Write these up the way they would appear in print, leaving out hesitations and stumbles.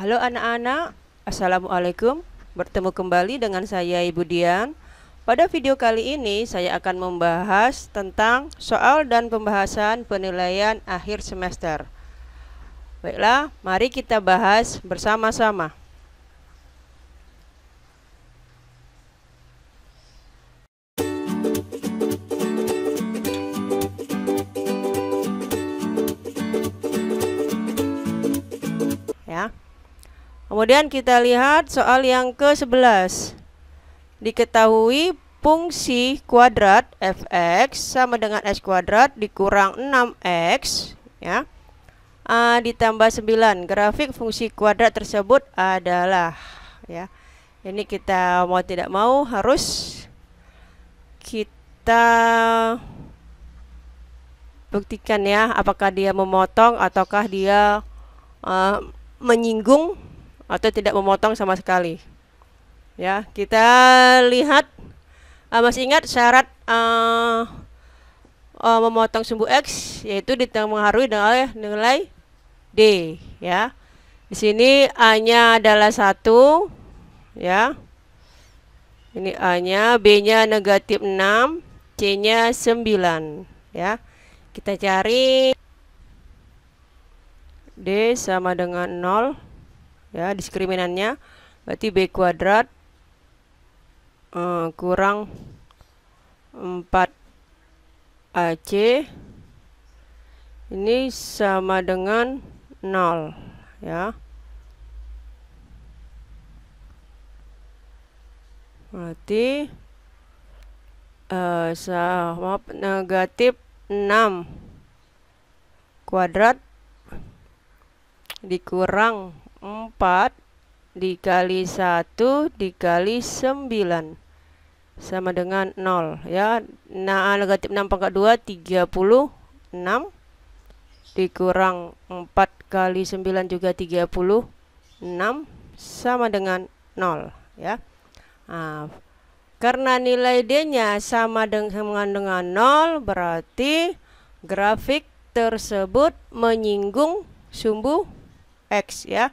Halo anak-anak, Assalamualaikum. Bertemu kembali dengan saya Ibu Dian. Pada video kali ini saya akan membahas tentang soal dan pembahasan penilaian akhir semester. Baiklah, mari kita bahas bersama-sama. Ya. Kemudian kita lihat soal yang ke-11. Diketahui fungsi kuadrat fx sama dengan x kuadrat dikurang 6x ya. Ditambah 9. Grafik fungsi kuadrat tersebut adalah ya. Ini kita mau tidak mau harus kita buktikan ya, apakah dia memotong ataukah dia menyinggung atau tidak memotong sama sekali. Ya, kita lihat, masih ingat syarat memotong sumbu x, yaitu dipengaruhi dengan nilai d. Ya, di sini a-nya adalah 1, ya. Ini a-nya, b-nya negatif 6, c-nya 9. Ya, kita cari D sama dengan 0 ya, diskriminannya berarti B kuadrat kurang 4AC ini sama dengan 0 ya. Berarti negatif 6 kuadrat dikurang 4 dikali 1 dikali 9 sama dengan 0 ya. Nah, negatif 6 pangkat 2 36 dikurang 4 kali 9 juga 36 sama dengan 0 ya. Karena nilai D-nya sama dengan 0, berarti grafik tersebut menyinggung sumbu X ya.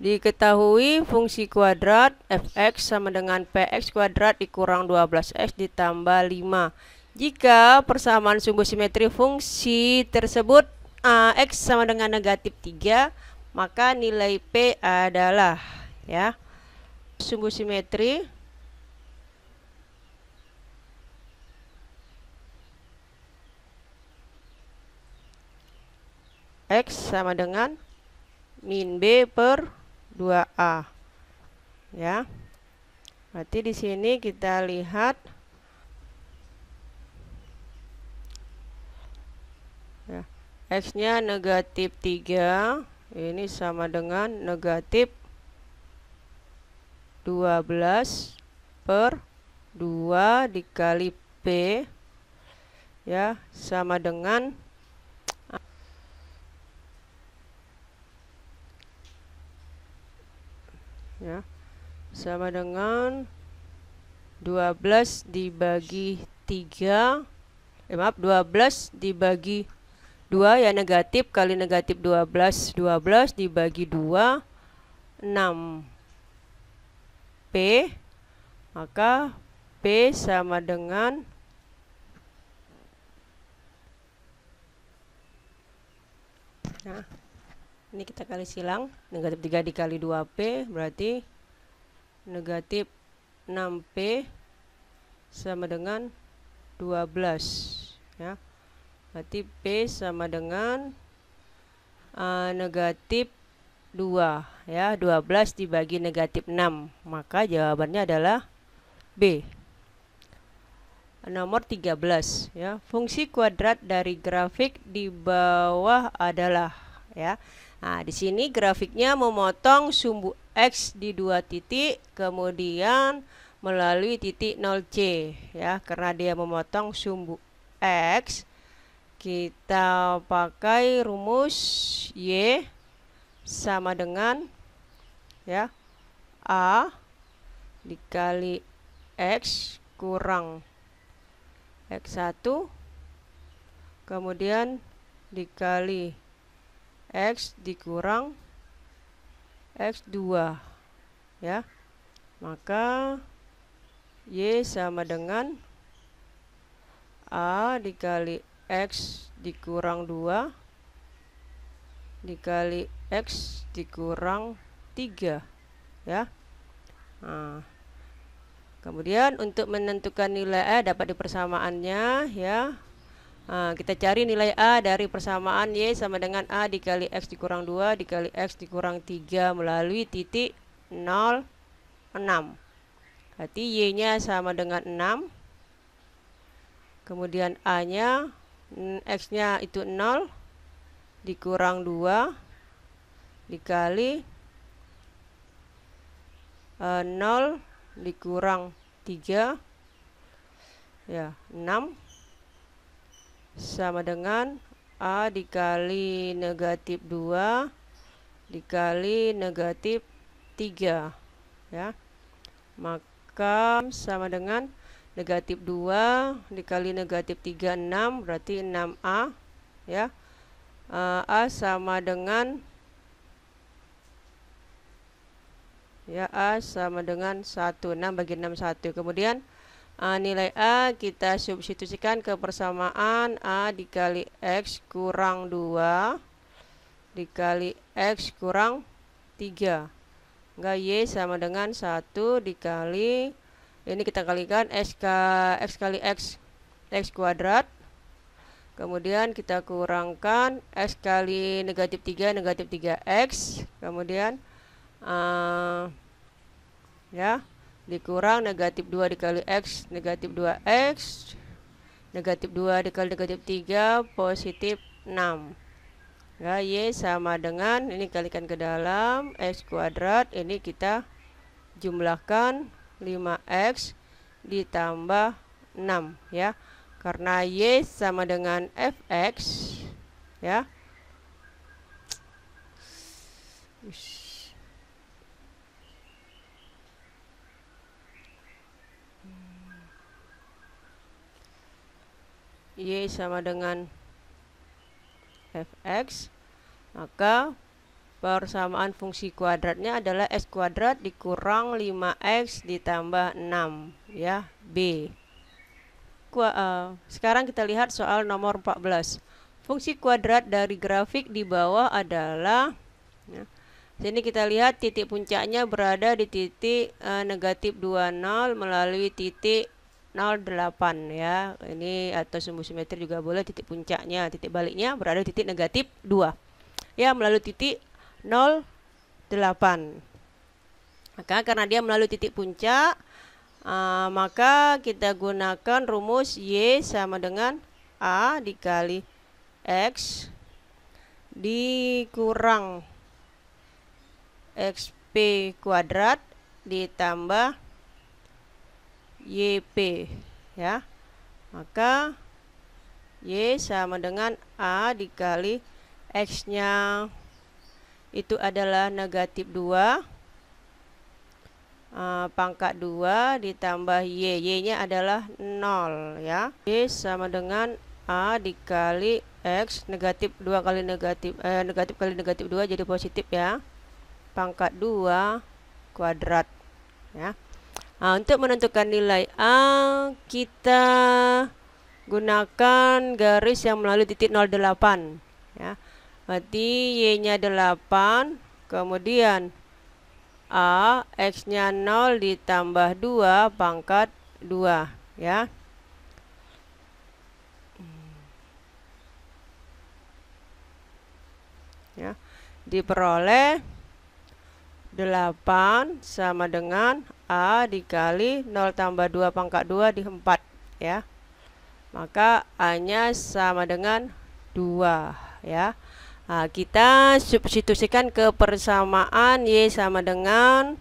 Diketahui fungsi kuadrat fx sama dengan px kuadrat dikurang 12x ditambah 5. Jika persamaan sumbu simetri fungsi tersebut x sama dengan negatif 3, maka nilai P adalah ya, sumbu simetri x sama dengan min B per 2A ya. Berarti di sini kita lihat ya, x-nya negatif 3, ini sama dengan negatif 12 per 2 dikali P ya, sama dengan ya, sama dengan 12 dibagi 3, 12 dibagi 2 ya, negatif kali negatif 12, 12 dibagi 2 6 P, maka P sama dengan nah, ini kita kali silang, negatif 3 dikali 2P berarti negatif 6P sama dengan 12 ya. Berarti P sama dengan negatif 2 ya, 12 dibagi negatif 6, maka jawabannya adalah B. Nomor 13 ya, fungsi kuadrat dari grafik di bawah adalah ya. Nah, di sini grafiknya memotong sumbu X di 2 titik, kemudian melalui titik 0C ya. Karena dia memotong sumbu X, kita pakai rumus Y sama dengan ya, A dikali X kurang X1 kemudian dikali X dikurang X2 ya. Maka Y sama dengan A dikali X dikurang 2 dikali X dikurang 3 ya. Nah, kemudian untuk menentukan nilai A dapat di persamaannya ya. Kita cari nilai A dari persamaan Y sama dengan A dikali X dikurang 2 dikali X dikurang 3 melalui titik 0, 6. Berarti Y-nya sama dengan 6. Kemudian A-nya, X-nya itu 0 dikurang 2 dikali 0 dikurang 3 ya, 6 sama dengan A dikali negatif 2 dikali negatif 3 ya. Maka sama dengan negatif 2 dikali negatif 3, 6, berarti 6A ya. A sama dengan ya, A sama dengan 1, 6 bagi 6, 1. Kemudian nilai A kita substitusikan ke persamaan A dikali X kurang 2 dikali X kurang 3. Enggak, Y sama dengan 1 dikali, ini kita kalikan X kali X kuadrat. Kemudian kita kurangkan X kali negatif 3X. Kemudian ya, dikurang negatif 2 dikali X negatif 2X, negatif 2 dikali negatif 3 positif 6 ya. Y sama dengan, ini kalikan ke dalam X kuadrat, ini kita jumlahkan 5X ditambah 6 ya, karena Y sama dengan Fx ya. Y sama dengan Fx, maka persamaan fungsi kuadratnya adalah X kuadrat dikurang 5X ditambah 6 ya, B. Sekarang kita lihat soal nomor 14. Fungsi kuadrat dari grafik di bawah adalah ya, sini kita lihat titik puncaknya berada di titik negatif 20 melalui titik 0,8 ya. Ini atau sumbu simetri juga boleh, titik puncaknya, titik baliknya berada di titik negatif 2 ya, melalui titik 0,8. Maka karena dia melalui titik puncak, maka kita gunakan rumus Y sama dengan A dikali X dikurang XP kuadrat ditambah YP ya. Maka Y sama dengan A dikali X-nya itu adalah negatif 2 pangkat 2 ditambah Y-nya adalah 0 ya. Y sama dengan A dikali X negatif 2 kali negatif kali negatif 2 jadi positif ya, pangkat 2 kuadrat ya. Untuk menentukan nilai A kita gunakan garis yang melalui titik 0,8 ya. Berarti Y-nya 8, kemudian A X-nya 0 ditambah 2 pangkat 2 ya. Ya, diperoleh 8 sama dengan A dikali 0 tambah 2 pangkat 2 di 4 ya. Maka A-nya sama dengan 2 ya. Kita substitusikan ke persamaan Y sama dengan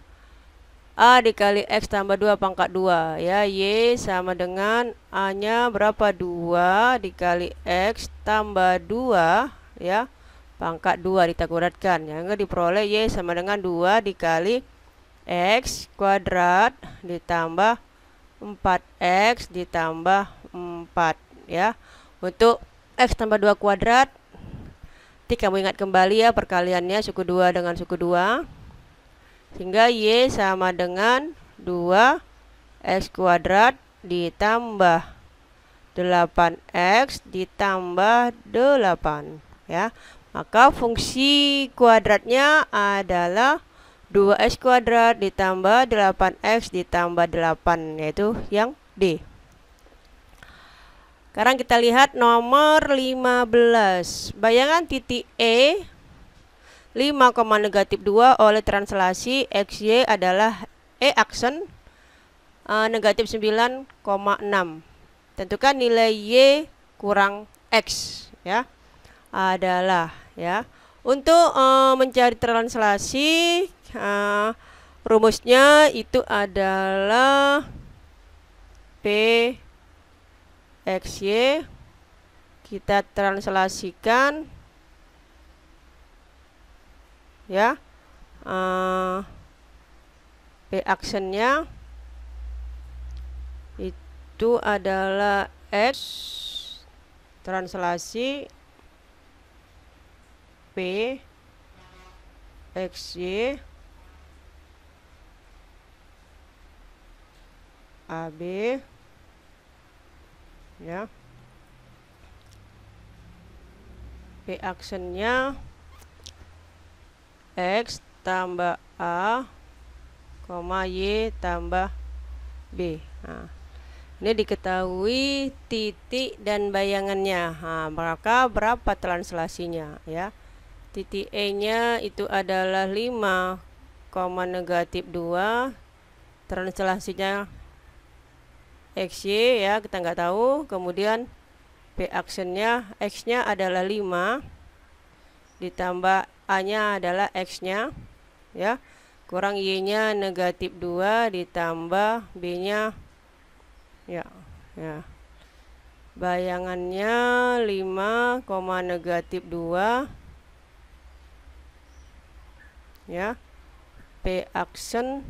A dikali X tambah 2 pangkat 2 ya. Y sama dengan A-nya berapa? 2 dikali X tambah 2 ya, pangkat 2 ditakuratkan ya. Diperoleh Y sama dengan 2 dikali X kuadrat ditambah 4X ditambah 4 ya. Untuk X tambah 2 kuadrat, kamu ingat kembali ya perkaliannya suku 2 dengan suku 2. Sehingga Y sama dengan 2x kuadrat ditambah 8x ditambah 8 ya. Maka fungsi kuadratnya adalah 2x kuadrat ditambah 8x ditambah 8, yaitu yang D. Sekarang kita lihat nomor 15. Bayangan titik E 5,-2 oleh translasi XY adalah E aksen negatif 9,6. Tentukan nilai Y kurang X ya. Adalah ya. Untuk mencari translasi rumusnya itu adalah P XY kita translasikan ya. P aksennya itu adalah X translasi P XY AB ya. P aksennya X tambah A, Y tambah B. Nah, ini diketahui titik dan bayangannya. Nah, maka berapa translasinya ya? Titik E-nya itu adalah 5,-2. Translasinya XY ya, kita nggak tahu. Kemudian P aksennya X-nya adalah 5 ditambah A-nya adalah X-nya ya, kurang Y-nya negatif 2 ditambah B-nya ya. Bayangannya 5,-2 ya. P aksen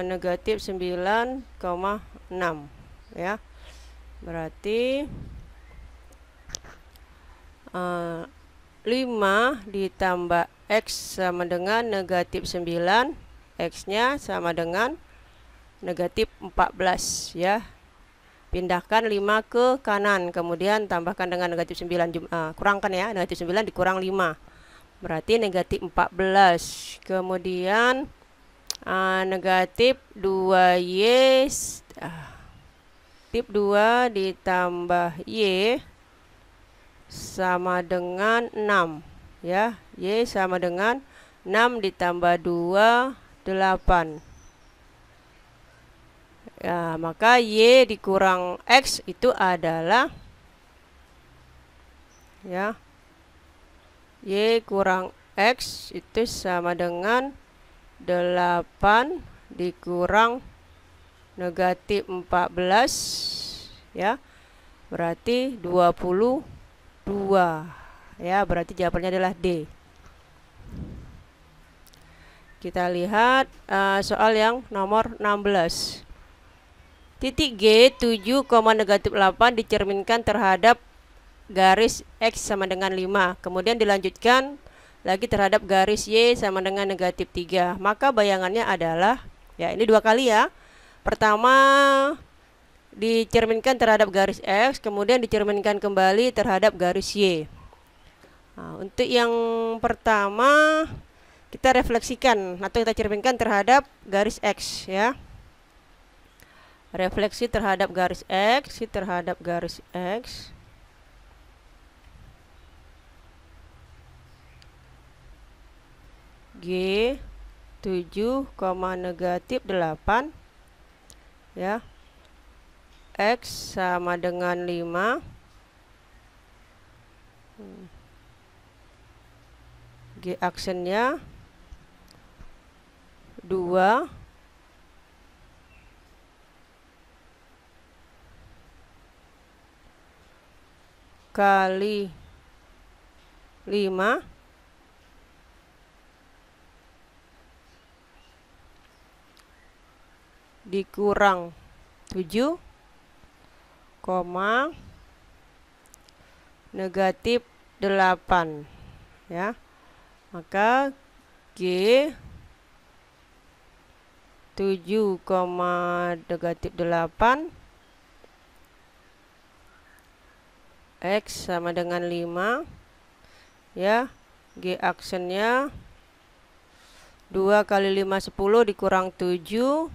negatif 9,6 ya. Berarti 5 ditambah X sama dengan negatif 9, X-nya sama dengan negatif 14 ya. Pindahkan 5 ke kanan, kemudian tambahkan dengan negatif 9, kurangkan ya, negatif 9 dikurang 5 berarti negatif 14. Kemudian negatif 2Y negatif 2 ditambah Y sama dengan 6 ya. Y sama dengan 6 ditambah 2 8 ya. Maka Y dikurang X itu adalah ya, Y kurang X itu sama dengan 8 dikurang negatif 14 ya, berarti 22 ya. Berarti jawabannya adalah D. Kita lihat soal yang nomor 16. Titik G 7,-8 dicerminkan terhadap garis X sama dengan 5. Kemudian dilanjutkan lagi terhadap garis Y sama dengan negatif 3. Maka bayangannya adalah ya, ini 2 kali ya. Pertama dicerminkan terhadap garis X, kemudian dicerminkan kembali terhadap garis Y. Nah, untuk yang pertama kita refleksikan atau kita cerminkan terhadap garis X ya. Refleksi terhadap garis X, terhadap garis X. G 7,-8 ya. X sama dengan 5. G aksennya 2 kali 5 dikurang 7, negatif 8 ya. Maka G 7,-8, X sama dengan 5, ya. G aksennya 2 kali 5 10 dikurang 7,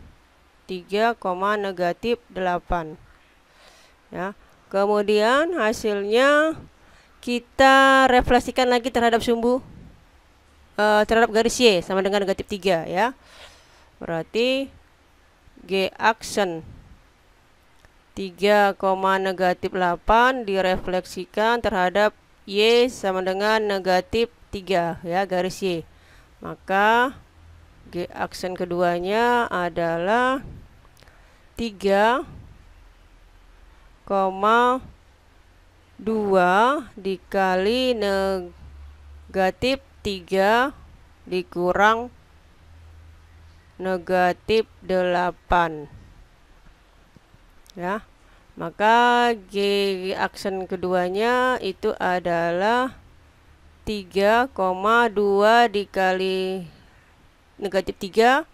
3,-8, ya. Kemudian hasilnya kita refleksikan lagi terhadap sumbu, terhadap garis Y sama dengan -3, ya. Berarti G aksen 3,-8 direfleksikan terhadap Y sama dengan -3, ya, garis Y. Maka G aksen keduanya adalah 3,2 dikali -3 dikurang -8, ya. Maka G aksen keduanya itu adalah 3,2 dikali -3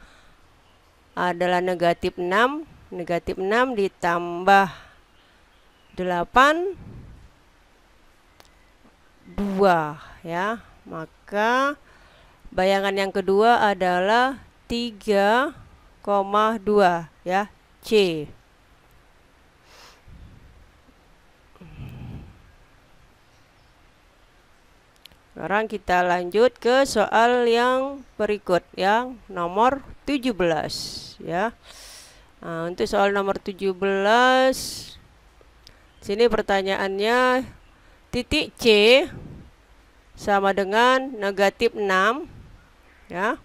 adalah -6, -6 ditambah 8, 2, ya. Maka bayangan yang kedua adalah 3,2, ya, C. Sekarang kita lanjut ke soal yang berikut, yang nomor 17, ya. Nah, untuk soal nomor 17, sini pertanyaannya titik C sama dengan -6, ya.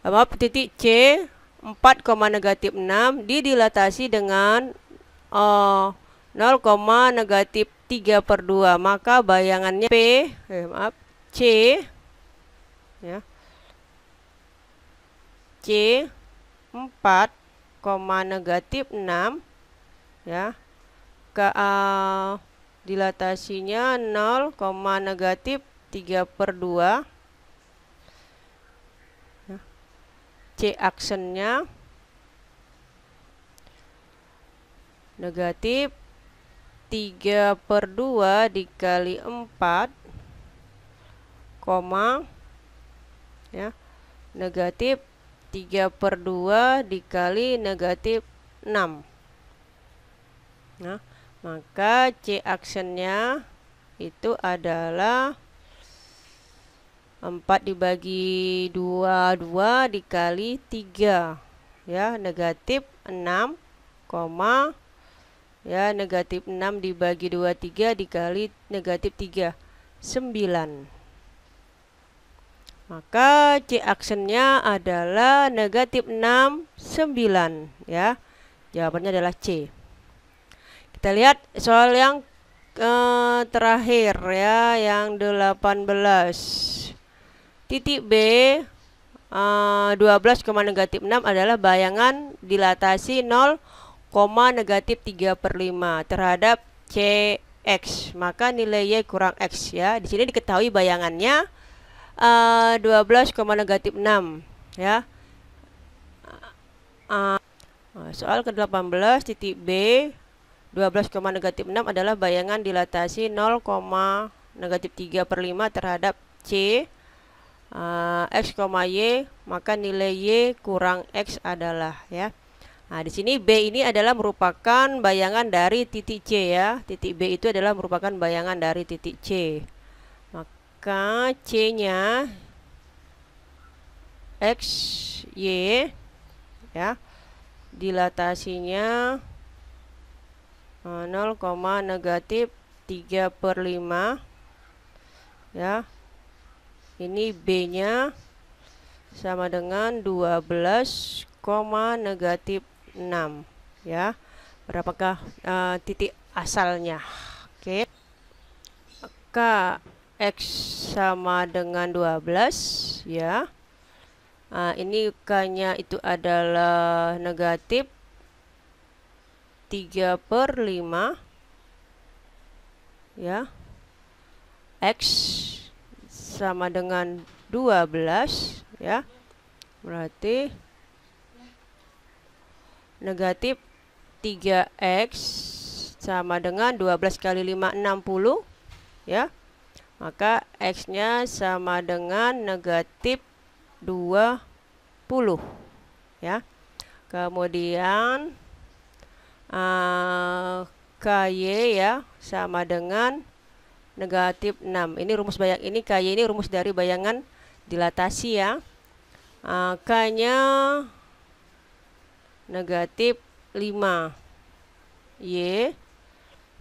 Maaf, titik C 4,-6 didilatasi dengan 0,-3/2. Maka bayangannya C, ya, C 4,-6, ya, dilatasinya 0,-3/2, ya. C aksennya negatif 3/2 dikali 4, ya, negatif 3/2 dikali -6. Nah, maka C aksennya itu adalah 4 dibagi 2 dikali 3, ya, negatif 6, ya, negatif 6 dibagi 2 3 dikali negatif 3, 9. Maka C aksennya adalah negatif 6, 9, ya. Jawabannya adalah C. Kita lihat soal yang terakhir, ya, yang 18. Titik B 12,-6 adalah bayangan dilatasi 0,-3/5 terhadap CX. Maka nilai Y kurang X, ya. Di sini diketahui bayangannya 12,-6, ya. Soal ke-18, titik B 12,-6 adalah bayangan dilatasi 0,-3/5 terhadap C X, Y, maka nilai Y kurang X adalah, ya. Nah, di sini B ini adalah merupakan bayangan dari titik C, ya. Titik B itu adalah merupakan bayangan dari titik C. Maka C-nya X, Y, ya, dilatasinya 0,-3/5, ya. Ini B-nya sama dengan 12,-6, ya. Berapakah titik asalnya? Oke. Maka X sama dengan 12, ya. Ini K-nya itu adalah negatif 3/5, ya. X sama dengan 12, ya. Berarti negatif 3x sama dengan 12 kali 5 60 ya. Maka x-nya sama dengan negatif 20 ya. Kemudian KY ya sama dengan negatif 6. Ini rumus KY ini rumus dari bayangan dilatasi ya. K-nya negatif 5. Y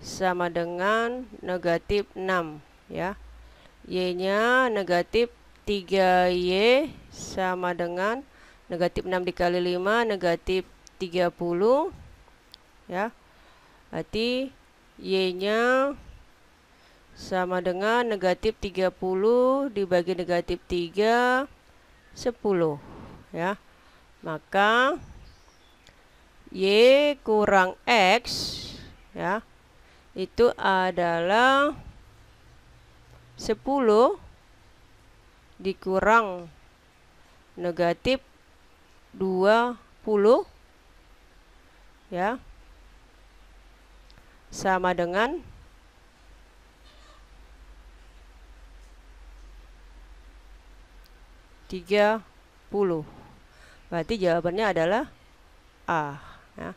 sama dengan negatif 6 ya. Y-nya negatif 3Y sama dengan negatif 6 dikali 5 negatif 30 ya. Berarti Y-nya sama dengan negatif 30 dibagi negatif 3 10 ya. Maka Y kurang X ya itu adalah 10 dikurang negatif 20 ya sama dengan 30. Berarti jawabannya adalah A ya.